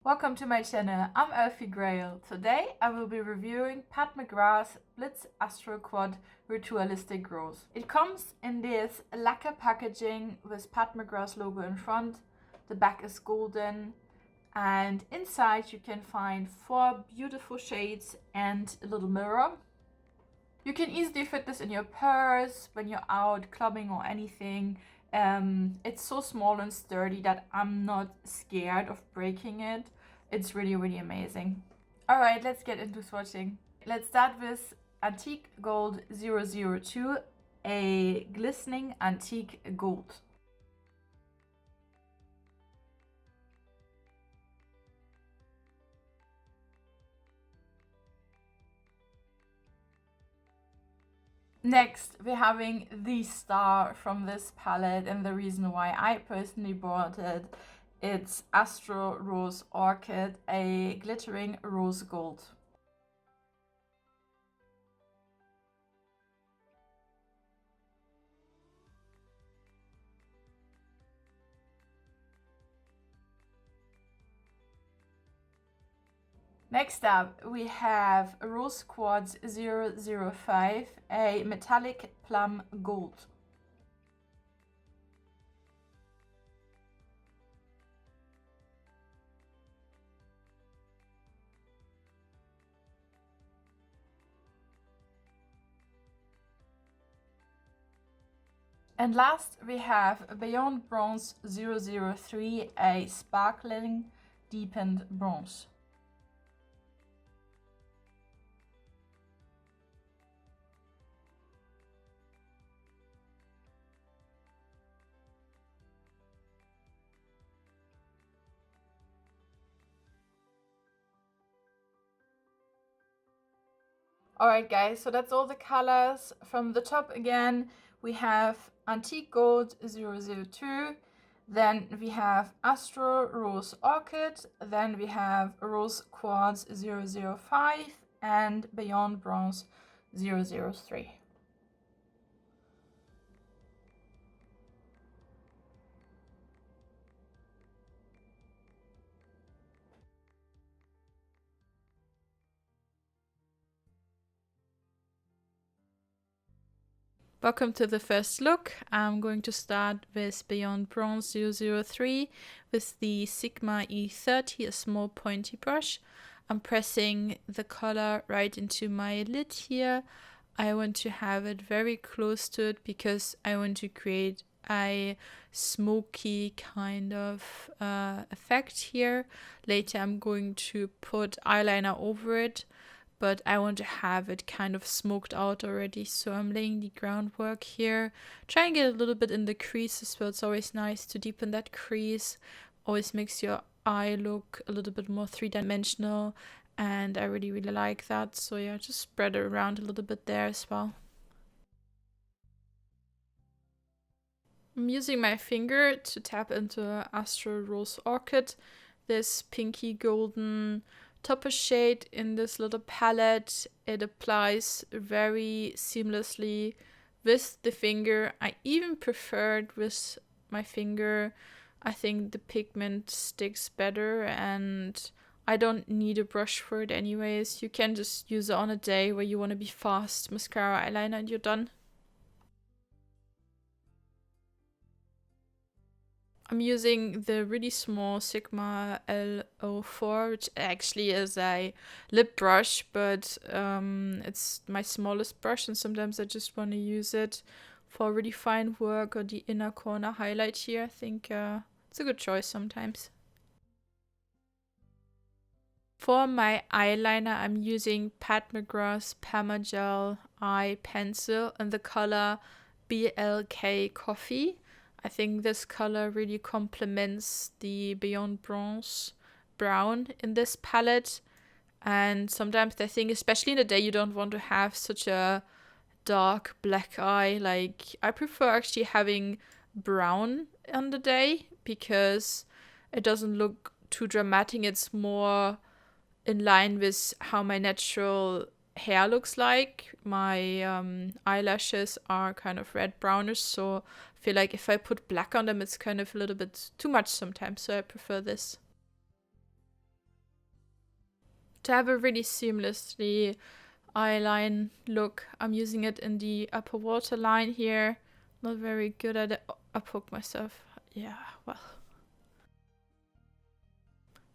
Welcome to my channel, I'm Elfi Grail. Today I will be reviewing Pat McGrath's Blitz Astral Quad Ritualistic Rose. It comes in this lacquer packaging with Pat McGrath's logo in front. The back is golden and inside you can find 4 beautiful shades and a little mirror. You can easily fit this in your purse when you're out clubbing or anything. It's so small and sturdy that I'm not scared of breaking it. It's really amazing. Alright, let's get into swatching. Let's start with Antique Gold 002, a glistening antique gold. Next, we're having the star from this palette, and the reason why I personally bought it, it's Astral Rose Orchid, a glittering rose gold. Next up, we have Rose Quartz 005, a metallic plum gold. And last, we have Beyond Bronze 003, a sparkling deepened bronze. Alright guys, so that's all the colors. From the top again, we have Antique Gold 002, then we have Astral Rose Orchid, then we have Rose Quartz 005 and Beyond Bronze 003. Welcome to the first look. I'm going to start with Beyond Bronze 003 with the Sigma E30, a small pointy brush. I'm pressing the color right into my lid here. I want to have it very close to it because I want to create a smoky kind of effect here. Later I'm going to put eyeliner over it, but I want to have it kind of smoked out already, so I'm laying the groundwork here. Try and get a little bit in the crease as well. It's always nice to deepen that crease. Always makes your eye look a little bit more three-dimensional, and I really like that. So yeah, just spread it around a little bit there as well. I'm using my finger to tap into Astral Rose Orchid, this pinky golden topper shade in this little palette. It applies very seamlessly with the finger. I even prefer it with my finger. I think the pigment sticks better and I don't need a brush for it anyways. You can just use it on a day where you want to be fast, mascara, eyeliner, and you're done. I'm using the really small Sigma L04, which actually is a lip brush, but it's my smallest brush, and sometimes I just want to use it for really fine work or the inner corner highlight here. I think it's a good choice sometimes. For my eyeliner, I'm using Pat McGrath's Permagel Eye Pencil in the color BLK Coffee. I think this color really complements the Beyond Bronze brown in this palette. And sometimes I think, especially in the day, you don't want to have such a dark black eye. Like, I prefer actually having brown on the day because it doesn't look too dramatic. It's more in line with how my natural hair looks like. My eyelashes are kind of red brownish, so I feel like if I put black on them, it's kind of a little bit too much sometimes, so I prefer this. To have a really seamlessly eyeline look, I'm using it in the upper waterline here. Not very good at it. Oh, I poked myself. Yeah, well.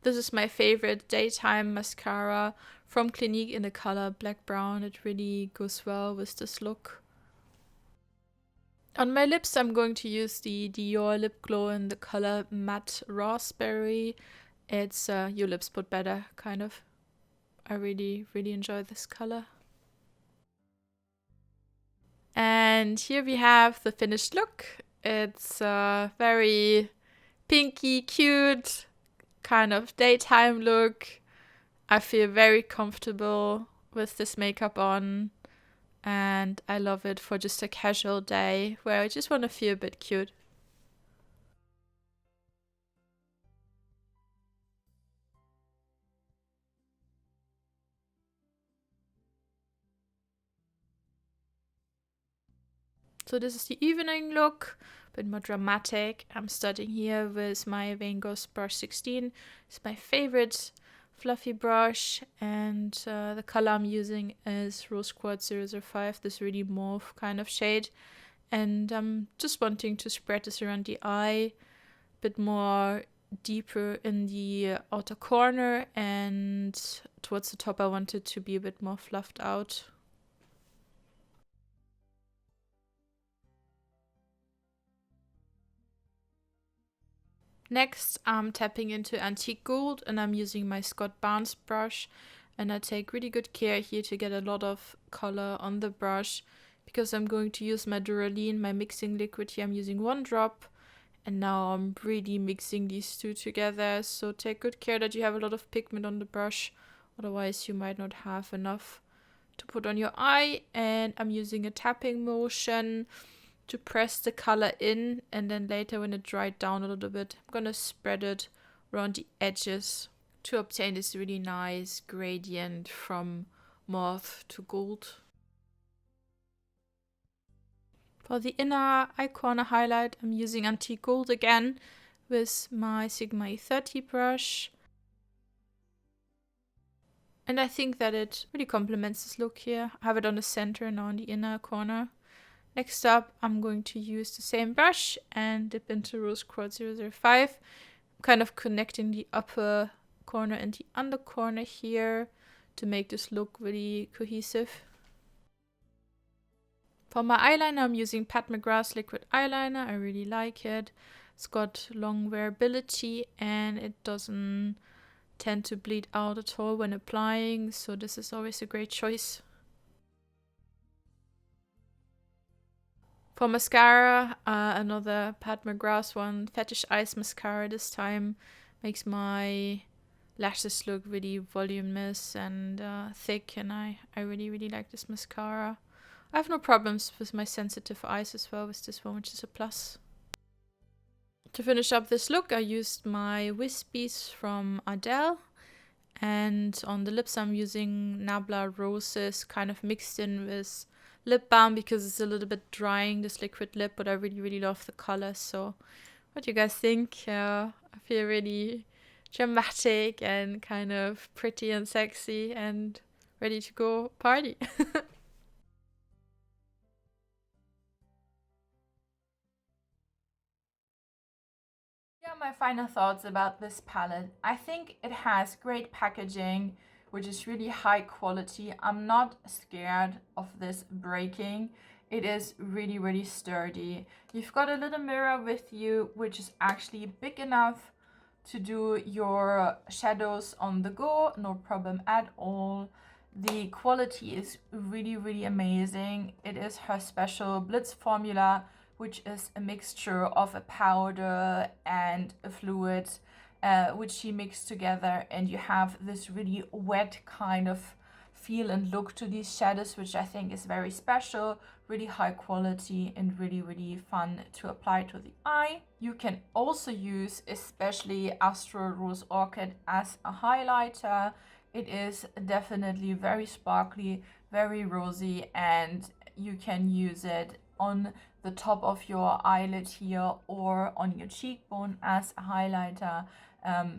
This is my favorite daytime mascara from Clinique in the color Black Brown. It really goes well with this look. On my lips, I'm going to use the Dior Lip Glow in the color Matte Raspberry. It's your lips but better, kind of. I really, really enjoy this color. And here we have the finished look. It's very pinky, cute, kind of daytime look. I feel very comfortable with this makeup on. And I love it for just a casual day where I just want to feel a bit cute. So this is the evening look, a bit more dramatic. I'm starting here with my Van Gogh's brush 16. It's my favorite fluffy brush, and the color I'm using is Rose Quartz 005, this really mauve kind of shade. And I'm just wanting to spread this around the eye, a bit more deeper in the outer corner, and towards the top I want it to be a bit more fluffed out. Next, I'm tapping into Antique Gold, and I'm using my Scott Barnes brush, and I take really good care here to get a lot of color on the brush, because I'm going to use my Duraline, my mixing liquid here. I'm using 1 drop, and now I'm really mixing these two together, so take good care that you have a lot of pigment on the brush, otherwise you might not have enough to put on your eye. And I'm using a tapping motion to press the color in, and then later when it dried down a little bit, I'm gonna spread it around the edges to obtain this really nice gradient from mauve to gold. For the inner eye corner highlight, I'm using Antique Gold again with my Sigma E30 brush. And I think that it really complements this look here. I have it on the center and on the inner corner. Next up, I'm going to use the same brush and dip into Rose Quartz 005. I'm kind of connecting the upper corner and the under corner here to make this look really cohesive. For my eyeliner, I'm using Pat McGrath's liquid eyeliner. I really like it. It's got long wearability and it doesn't tend to bleed out at all when applying, so this is always a great choice. For mascara, another Pat McGrath one, Fetish Eyes mascara this time, makes my lashes look really voluminous and thick, and I really, really like this mascara. I have no problems with my sensitive eyes as well with this one, which is a plus. To finish up this look, I used my Wispies from Adele, and on the lips I'm using Nabla Roses, kind of mixed in with lip balm because it's a little bit drying, this liquid lip, but I really, really love the color. So what do you guys think? I feel really dramatic and kind of pretty and sexy and ready to go party. Yeah, my final thoughts about this palette. I think it has great packaging, which is really high quality. I'm not scared of this breaking. It is really, really sturdy. You've got a little mirror with you, which is actually big enough to do your shadows on the go, no problem at all. The quality is really, really amazing. It is her special Blitz formula, which is a mixture of a powder and a fluid, which she mixed together, and you have this really wet kind of feel and look to these shadows, which I think is very special, really high quality and really, really fun to apply to the eye. You can also use especially Astral Rose Orchid as a highlighter. It is definitely very sparkly, very rosy, and you can use it on the top of your eyelid here or on your cheekbone as a highlighter.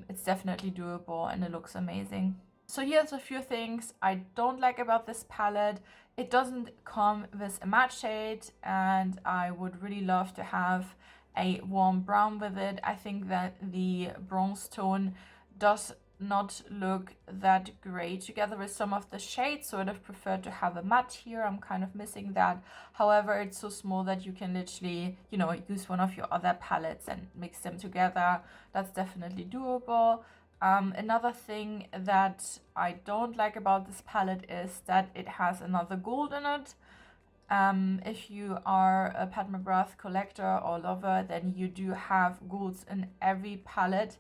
It's definitely doable and it looks amazing. So here's a few things I don't like about this palette. It doesn't come with a matte shade, and I would really love to have a warm brown with it. I think that the bronze tone does not look that great together with some of the shades, so I'd have preferred to have a matte here. I'm kind of missing that. However, it's so small that you can literally, you know, use one of your other palettes and mix them together. That's definitely doable. Another thing that I don't like about this palette is that it has another gold in it. If you are a Pat McGrath collector or lover, then you do have golds in every palette,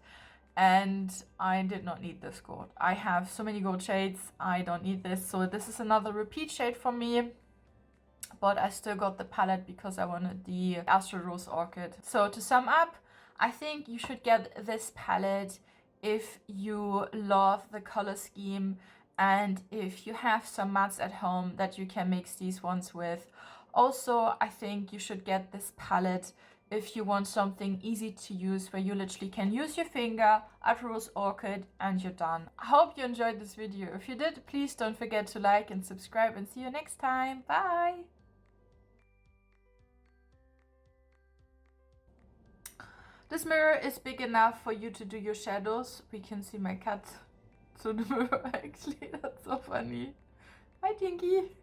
and I did not need this gold. I have so many gold shades, I don't need this. So this is another repeat shade for me, but I still got the palette because I wanted the Astral Rose Orchid. So to sum up, I think you should get this palette if you love the color scheme and if you have some mattes at home that you can mix these ones with. Also, I think you should get this palette if you want something easy to use where you literally can use your finger, add Rose Orchid, and you're done. I hope you enjoyed this video. If you did, please don't forget to like and subscribe, and see you next time. Bye! This mirror is big enough for you to do your shadows. We can see my cat through the mirror actually. That's so funny. Hi, Tinky.